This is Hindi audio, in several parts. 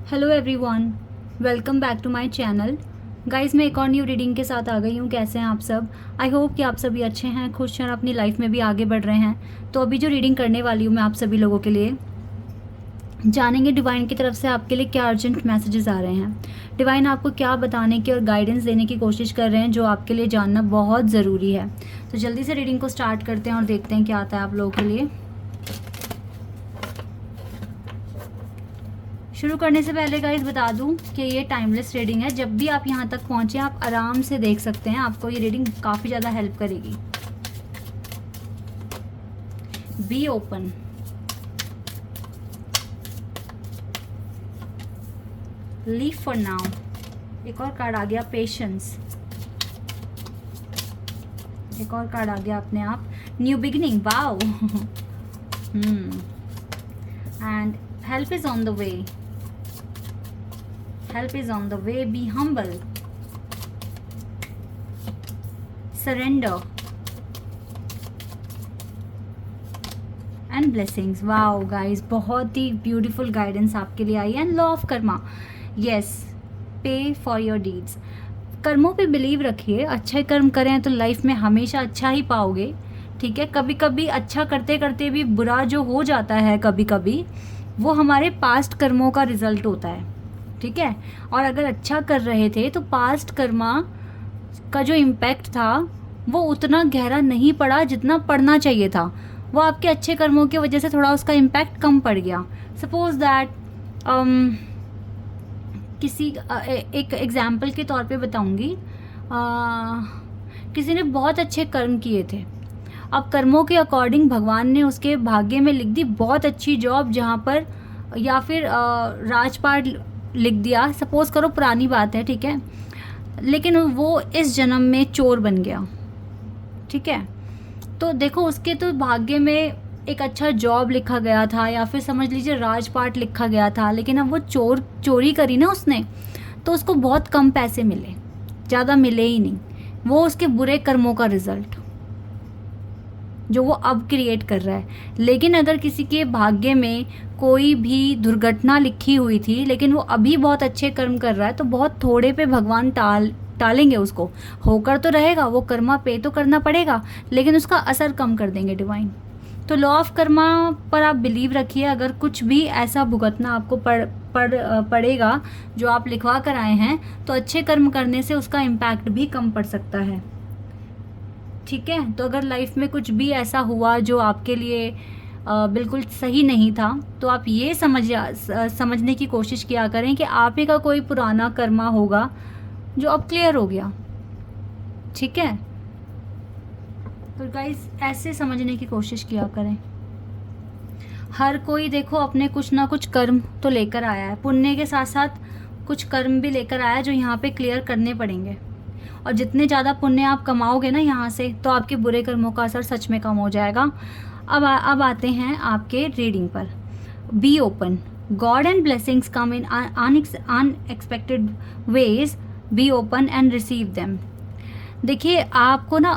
Hello everyone, welcome back to my channel. Guys, मैं एक और न्यू रीडिंग के साथ आ गई हूँ। कैसे हैं आप सब? आई होप कि आप सभी अच्छे हैं, खुश हैं और अपनी लाइफ में भी आगे बढ़ रहे हैं। तो अभी जो रीडिंग करने वाली हूँ मैं आप सभी लोगों के लिए, जानेंगे डिवाइन की तरफ से आपके लिए क्या अर्जेंट मैसेजेस आ रहे हैं। डिवाइन आपको क्या बताने की और गाइडेंस देने की कोशिश कर रहे हैं जो आपके लिए जानना बहुत ज़रूरी है। तो जल्दी से रीडिंग को स्टार्ट करते हैं और देखते हैं क्या आता है आप लोगों के लिए। शुरू करने से पहले गाइस बता दूं कि ये टाइमलेस रीडिंग है। जब भी आप यहाँ तक पहुँचे आप आराम से देख सकते हैं, आपको ये रीडिंग काफ़ी ज़्यादा हेल्प करेगी। Be open, leave for now. एक और कार्ड आ गया पेशेंस। एक और कार्ड आ गया अपने आप, new beginning. Wow. And help is on the way. Help is on the way. Be humble. Surrender. And blessings. Wow guys, बहुत ही beautiful guidance आपके लिए आई है। And law of karma. Yes, pay for your deeds. कर्मों पे बिलीव रखिए। अच्छे कर्म करें तो लाइफ में हमेशा अच्छा ही पाओगे। ठीक है, कभी कभी अच्छा करते करते भी बुरा जो हो जाता है कभी कभी, वो हमारे पास्ट कर्मों का रिजल्ट होता है। ठीक है, और अगर अच्छा कर रहे थे तो पास्ट कर्मा का जो इम्पैक्ट था वो उतना गहरा नहीं पड़ा जितना पड़ना चाहिए था। वो आपके अच्छे कर्मों की वजह से थोड़ा उसका इम्पैक्ट कम पड़ गया। सपोज दैट किसी एक एग्जाम्पल के तौर पे बताऊंगी। किसी ने बहुत अच्छे कर्म किए थे। अब कर्मों के अकॉर्डिंग भगवान ने उसके भाग्य में लिख दी बहुत अच्छी जॉब, जहाँ पर या फिर राजपाट लिख दिया। सपोज करो पुरानी बात है, ठीक है, लेकिन वो इस जन्म में चोर बन गया। ठीक है, तो देखो उसके तो भाग्य में एक अच्छा जॉब लिखा गया था या फिर समझ लीजिए राजपाट लिखा गया था, लेकिन अब वो चोरी करी ना उसने, तो उसको बहुत कम पैसे मिले, ज़्यादा मिले ही नहीं। वो उसके बुरे कर्मों का रिजल्ट जो वो अब क्रिएट कर रहा है। लेकिन अगर किसी के भाग्य में कोई भी दुर्घटना लिखी हुई थी लेकिन वो अभी बहुत अच्छे कर्म कर रहा है, तो बहुत थोड़े पे भगवान टालेंगे उसको। होकर तो रहेगा, वो कर्मा पे तो करना पड़ेगा, लेकिन उसका असर कम कर देंगे डिवाइन। तो लॉ ऑफ कर्मा पर आप बिलीव रखिए। अगर कुछ भी ऐसा भुगतना आपको पड़ेगा जो आप लिखवा कर आए हैं, तो अच्छे कर्म करने से उसका इम्पैक्ट भी कम पड़ सकता है। ठीक है, तो अगर लाइफ में कुछ भी ऐसा हुआ जो आपके लिए बिल्कुल सही नहीं था, तो आप ये समझने की कोशिश किया करें कि आप ही का कोई पुराना कर्मा होगा जो अब क्लियर हो गया। ठीक है, तो गाइस ऐसे समझने की कोशिश किया करें। हर कोई देखो अपने कुछ ना कुछ कर्म तो लेकर आया है, पुण्य के साथ साथ कुछ कर्म भी लेकर आया है जो यहाँ पे क्लियर करने पड़ेंगे। और जितने ज़्यादा पुण्य आप कमाओगे ना यहाँ से, तो आपके बुरे कर्मों का असर सच में कम हो जाएगा। अब आते हैं आपके रीडिंग पर। Be open, god and blessings come in unexpected ways. Be open and receive them. देखिए, आपको ना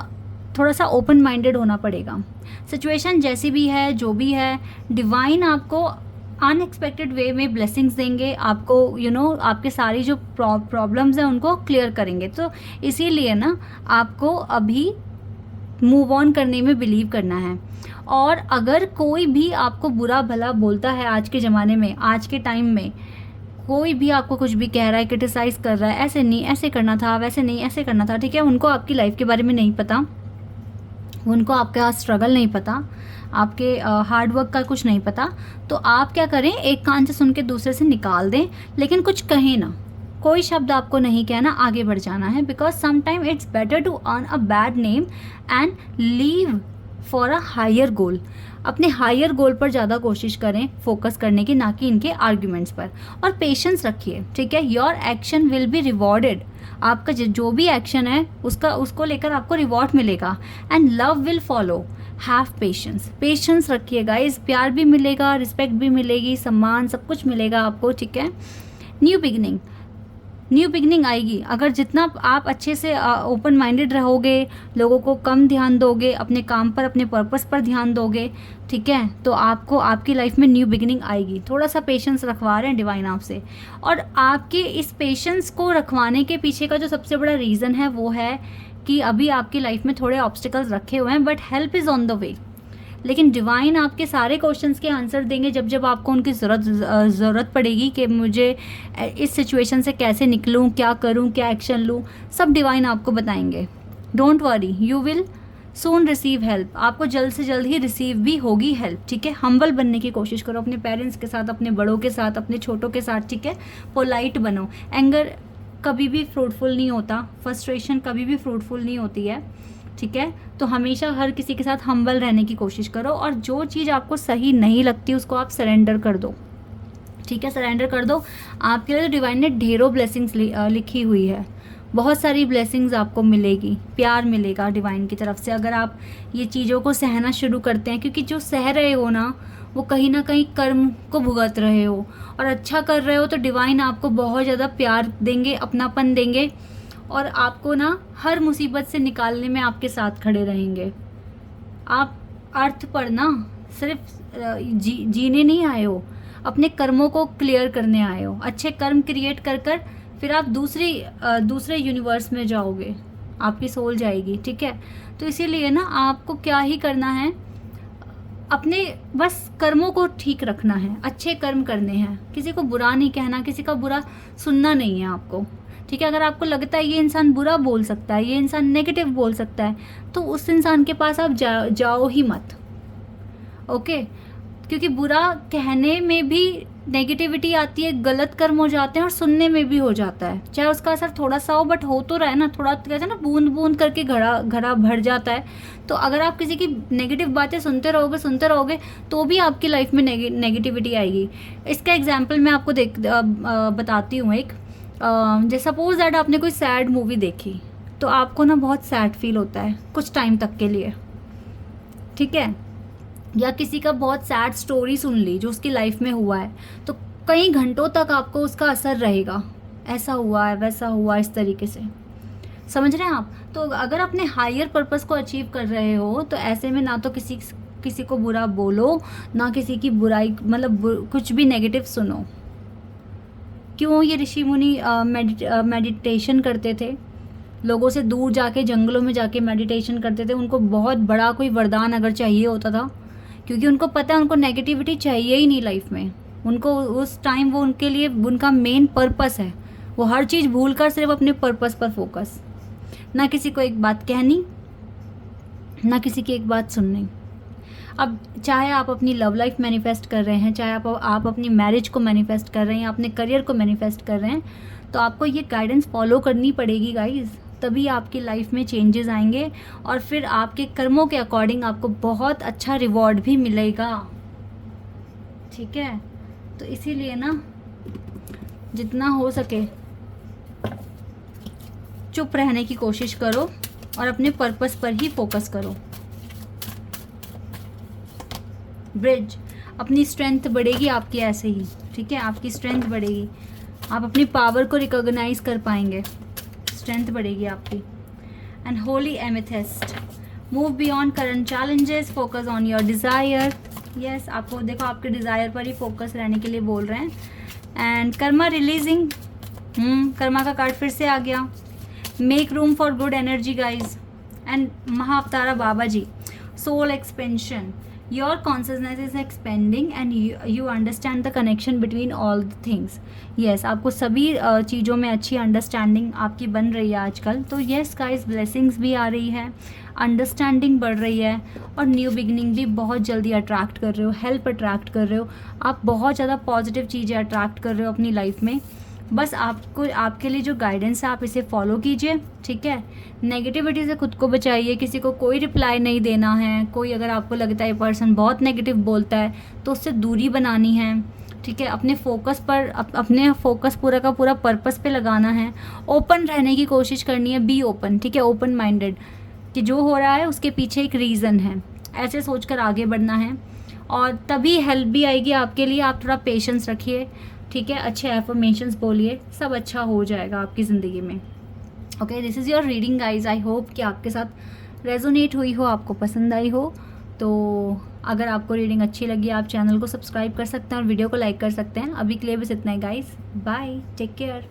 थोड़ा सा ओपन माइंडेड होना पड़ेगा। सिचुएशन जैसी भी है, जो भी है, डिवाइन आपको अनएक्सपेक्टेड वे में ब्लेसिंग्स देंगे। आपको आपके सारी जो प्रॉब्लम्स हैं उनको क्लियर करेंगे। तो इसीलिए ना आपको अभी मूव ऑन करने में बिलीव करना है। और अगर कोई भी आपको बुरा भला बोलता है आज के ज़माने में, आज के टाइम में कोई भी आपको कुछ भी कह रहा है, क्रिटिसाइज़ कर रहा है, ऐसे नहीं ऐसे करना था, वैसे नहीं ऐसे करना था, ठीक है, उनको आपकी लाइफ के बारे में नहीं पता, उनको आपका स्ट्रगल नहीं पता, आपके हार्ड वर्क का कुछ नहीं पता। तो आप क्या करें, एक कान से सुन के दूसरे से निकाल दें, लेकिन कुछ कहें ना, कोई शब्द आपको नहीं कहना, आगे बढ़ जाना है। Because sometime it's better to earn a bad name and leave for a higher goal. अपने हायर गोल पर ज़्यादा कोशिश करें फोकस करने की, ना कि इनके आर्ग्यूमेंट्स पर। और पेशेंस रखिए, ठीक है, your action will be rewarded. आपका जो भी एक्शन है उसको लेकर आपको रिवॉर्ड मिलेगा। And love will follow. Have patience, patience रखिए गाइज, प्यार भी मिलेगा, रिस्पेक्ट भी मिलेगी, सम्मान सब कुछ मिलेगा आपको। ठीक है, न्यू बिगिनिंग, न्यू बिगनिंग आएगी। अगर जितना आप अच्छे से ओपन माइंडेड रहोगे, लोगों को कम ध्यान दोगे, अपने काम पर, अपने पर्पस पर ध्यान दोगे, ठीक है, तो आपको आपकी लाइफ में न्यू बिगनिंग आएगी। थोड़ा सा पेशेंस रखवा रहे हैं डिवाइन आपसे, और आपके इस पेशेंस को रखवाने के पीछे का जो सबसे बड़ा रीज़न है वो है कि अभी आपकी लाइफ में थोड़े ऑब्स्टिकल्स रखे हुए हैं, but help is on the way. लेकिन डिवाइन आपके सारे क्वेश्चंस के आंसर देंगे जब जब आपको उनकी ज़रूरत पड़ेगी कि मुझे इस सिचुएशन से कैसे निकलूं, क्या करूं, क्या एक्शन लूं, सब डिवाइन आपको बताएंगे। Don't worry, you will soon receive help. आपको जल्द से जल्द ही रिसीव भी होगी हेल्प, ठीक है। हम्बल बनने की कोशिश करो अपने पेरेंट्स के साथ, अपने बड़ों के साथ, अपने छोटों के साथ, ठीक है। पोलाइट बनो। एंगर कभी भी फ्रूटफुल नहीं होता, फ्रस्ट्रेशन कभी भी फ्रूटफुल नहीं होती है, ठीक है। तो हमेशा हर किसी के साथ हम्बल रहने की कोशिश करो, और जो चीज़ आपको सही नहीं लगती उसको आप सरेंडर कर दो, ठीक है। सरेंडर कर दो। आपके लिए तो डिवाइन ने ढेरों ब्लेसिंग्स लिखी हुई है, बहुत सारी ब्लेसिंग्स आपको मिलेगी, प्यार मिलेगा डिवाइन की तरफ से अगर आप ये चीज़ों को सहना शुरू करते हैं। क्योंकि जो सह रहे हो ना, वो कहीं ना कहीं कर्म को भुगत रहे हो, और अच्छा कर रहे हो तो डिवाइन आपको बहुत ज़्यादा प्यार देंगे, अपनापन देंगे, और आपको ना हर मुसीबत से निकालने में आपके साथ खड़े रहेंगे। आप अर्थ पर ना सिर्फ जीने नहीं आए हो, अपने कर्मों को क्लियर करने आए हो। अच्छे कर्म क्रिएट कर कर फिर आप दूसरे यूनिवर्स में जाओगे, आपकी सोल जाएगी, ठीक है। तो इसीलिए ना आपको क्या ही करना है, अपने बस कर्मों को ठीक रखना है, अच्छे कर्म करने हैं, किसी को बुरा नहीं कहना, किसी का बुरा सुनना नहीं है आपको, ठीक है। अगर आपको लगता है ये इंसान बुरा बोल सकता है, ये इंसान नेगेटिव बोल सकता है, तो उस इंसान के पास आप जाओ ही मत, ओके। क्योंकि बुरा कहने में भी नेगेटिविटी आती है, गलत कर्म हो जाते हैं, और सुनने में भी हो जाता है, चाहे उसका असर थोड़ा सा हो, बट हो तो रहा है ना। थोड़ा कहते हैं ना, बूंद बूंद करके घड़ा भर जाता है। तो अगर आप किसी की नेगेटिव बातें सुनते रहोगे तो भी आपकी लाइफ में नेगेटिविटी आएगी। इसका एग्जाम्पल मैं आपको बताती हूँ एक। जैसे सपोज दैट आपने कोई सैड मूवी देखी, तो आपको ना बहुत सैड फील होता है कुछ टाइम तक के लिए, ठीक है। या किसी का बहुत सैड स्टोरी सुन ली जो उसकी लाइफ में हुआ है, तो कई घंटों तक आपको उसका असर रहेगा, ऐसा हुआ है, वैसा हुआ, इस तरीके से, समझ रहे हैं आप। तो अगर अपने हायर पर्पस को अचीव कर रहे हो, तो ऐसे में ना तो किसी को बुरा बोलो, ना किसी की बुराई, मतलब कुछ भी नेगेटिव सुनो। क्यों ये ऋषि मुनि मेडिटेशन करते थे, लोगों से दूर जाके, जंगलों में जाके मेडिटेशन करते थे। उनको बहुत बड़ा कोई वरदान अगर चाहिए होता था, क्योंकि उनको पता है उनको नेगेटिविटी चाहिए ही नहीं लाइफ में। उनको उस टाइम वो उनके लिए उनका मेन पर्पस है, वो हर चीज़ भूल कर सिर्फ अपने पर्पस पर फोकस, ना किसी को एक बात कहनी, ना किसी की एक बात सुननी। अब चाहे आप अपनी लव लाइफ मैनिफेस्ट कर रहे हैं, चाहे आप अपनी मैरिज को मैनिफेस्ट कर रहे हैं, अपने करियर को मैनिफेस्ट कर रहे हैं, तो आपको ये गाइडेंस फॉलो करनी पड़ेगी गाइज, तभी आपकी लाइफ में चेंजेस आएंगे, और फिर आपके कर्मों के अकॉर्डिंग आपको बहुत अच्छा रिवॉर्ड भी मिलेगा, ठीक है। तो इसीलिए ना जितना हो सके चुप रहने की कोशिश करो, और अपने पर्पस पर ही फोकस करो। ब्रिज, अपनी स्ट्रेंथ बढ़ेगी आपकी ऐसे ही, ठीक है। आपकी स्ट्रेंथ बढ़ेगी, आप अपनी पावर को रिकॉग्नाइज कर पाएंगे, स्ट्रेंथ बढ़ेगी आपकी। And Holi amethyst, move beyond current challenges, focus on your desire. Yes, आपको देखो आपके डिज़ायर पर ही फोकस रहने के लिए बोल रहे हैं। एंड कर्मा रिलीजिंग, कर्मा का कार्ड फिर से आ गया। Make room for good energy guys. And Mahavatar Baba ji, soul expansion, your consciousness is expanding and you understand the connection between all the things. yes, आपको सभी चीज़ों में अच्छी अंडरस्टैंडिंग आपकी बन रही है आजकल। तो yes guys, ब्लेसिंग्स भी आ रही है, अंडरस्टैंडिंग बढ़ रही है, और न्यू बिगनिंग भी बहुत जल्दी अट्रैक्ट कर रहे हो, हेल्प अट्रैक्ट कर रहे हो, आप बहुत ज़्यादा पॉजिटिव चीज़ें अट्रैक्ट कर रहे हो अपनी लाइफ में। बस आपको, आपके लिए जो गाइडेंस है आप इसे फॉलो कीजिए, ठीक है। नेगेटिविटी से खुद को बचाइए, किसी को कोई रिप्लाई नहीं देना है। कोई अगर आपको लगता है ये पर्सन बहुत नेगेटिव बोलता है, तो उससे दूरी बनानी है, ठीक है। अपने फोकस पर, अपने फोकस पूरा का पूरा पर्पस पे लगाना है। ओपन रहने की कोशिश करनी है, बी ओपन, ठीक है, ओपन माइंडेड, कि जो हो रहा है उसके पीछे एक रीज़न है, ऐसे सोचकर आगे बढ़ना है। और तभी हेल्प भी आएगी आपके लिए। आप थोड़ा पेशेंस रखिए, ठीक है, अच्छे एफर्मेशंस बोलिए, सब अच्छा हो जाएगा आपकी ज़िंदगी में। Okay, this is your reading guys. I hope कि आपके साथ रेजोनेट हुई हो, आपको पसंद आई हो। तो अगर आपको रीडिंग अच्छी लगी, आप चैनल को सब्सक्राइब कर सकते हैं और वीडियो को लाइक कर सकते हैं। अभी के लिए बस इतना ही गाइज, बाय, टेक केयर।